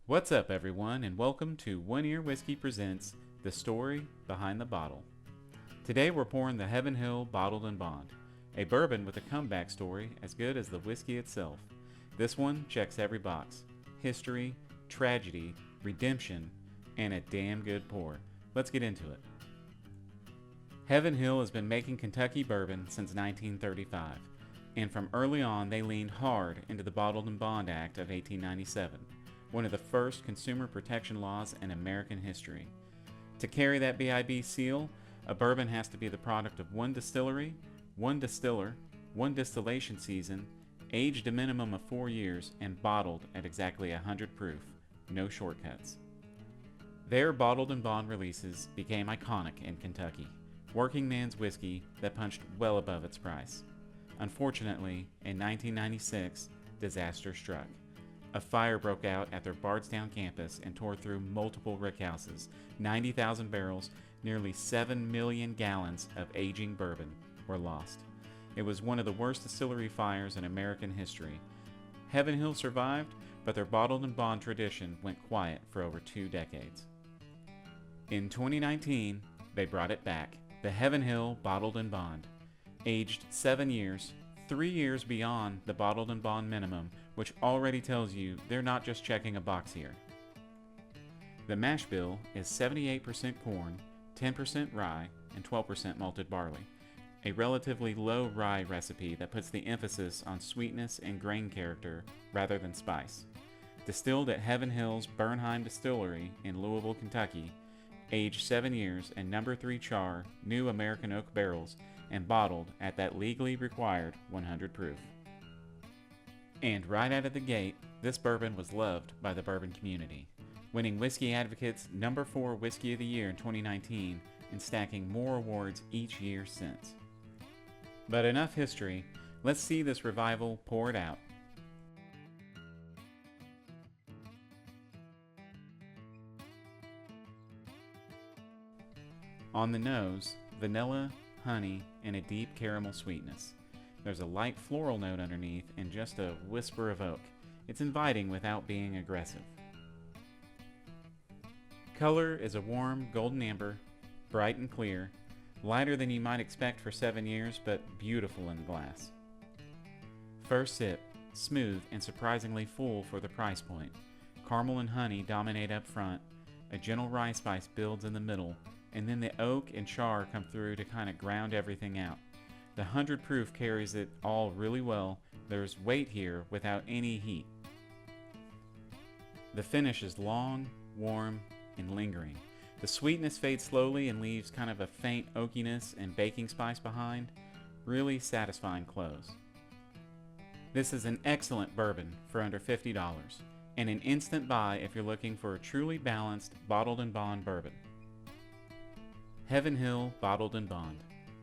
What's up, everyone, and welcome to One Ear Whiskey Presents The Story Behind the Bottle. Today we're pouring the Heaven Hill Bottled and Bond, a bourbon with a comeback story as good as the whiskey itself. This one checks every box: history, tragedy, redemption, and a damn good pour. Let's get into it. Heaven Hill has been making Kentucky bourbon since 1935, and from early on they leaned hard into the Bottled and Bond Act of 1897. One of the first consumer protection laws in American history. To carry that BIB seal, a bourbon has to be the product of one distillery, one distiller, one distillation season, aged a minimum of 4 years, and bottled at exactly 100 proof. No shortcuts. Their Bottled and Bond releases became iconic in Kentucky. Working man's whiskey that punched well above its price. Unfortunately, in 1996, disaster struck. A fire broke out at their Bardstown campus and tore through multiple rickhouses. 90,000 barrels, nearly 7 million gallons of aging bourbon were lost. It was one of the worst distillery fires in American history. Heaven Hill survived, but their Bottled and Bond tradition went quiet for over 2 decades. In 2019, they brought it back, the Heaven Hill Bottled and Bond. Aged 7 years, 3 years beyond the Bottled and Bond minimum, which already tells you they're not just checking a box here. The mash bill is 78% corn, 10% rye, and 12% malted barley, a relatively low rye recipe that puts the emphasis on sweetness and grain character rather than spice. Distilled at Heaven Hill's Bernheim Distillery in Louisville, Kentucky, aged 7 years in No. 3 char, new American oak barrels, and bottled at that legally required 100 proof. And right out of the gate, this bourbon was loved by the bourbon community, winning Whiskey Advocate's No. 4 Whiskey of the Year in 2019 and stacking more awards each year since. But enough history, let's see this revival poured out. On the nose, vanilla, honey, and a deep caramel sweetness. There's a light floral note underneath and just a whisper of oak. It's inviting without being aggressive. Color is a warm golden amber, bright and clear, lighter than you might expect for 7 years, but beautiful in glass. First sip, smooth and surprisingly full for the price point. Caramel and honey dominate up front, a gentle rye spice builds in the middle, and then the oak and char come through to kind of ground everything out. The 100 proof carries it all really well. There's weight here without any heat. The finish is long, warm, and lingering. The sweetness fades slowly and leaves kind of a faint oakiness and baking spice behind. Really satisfying close. This is an excellent bourbon for under $50, and an instant buy if you're looking for a truly balanced Bottled and Bond bourbon. Heaven Hill Bottled and Bond.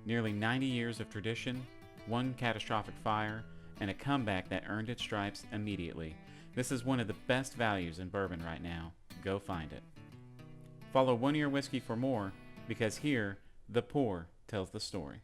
Nearly 90 years of tradition, one catastrophic fire, and a comeback that earned its stripes immediately. This is one of the best values in bourbon right now. Go find it. Follow One Ear Whiskey for more, because here, the pour tells the story.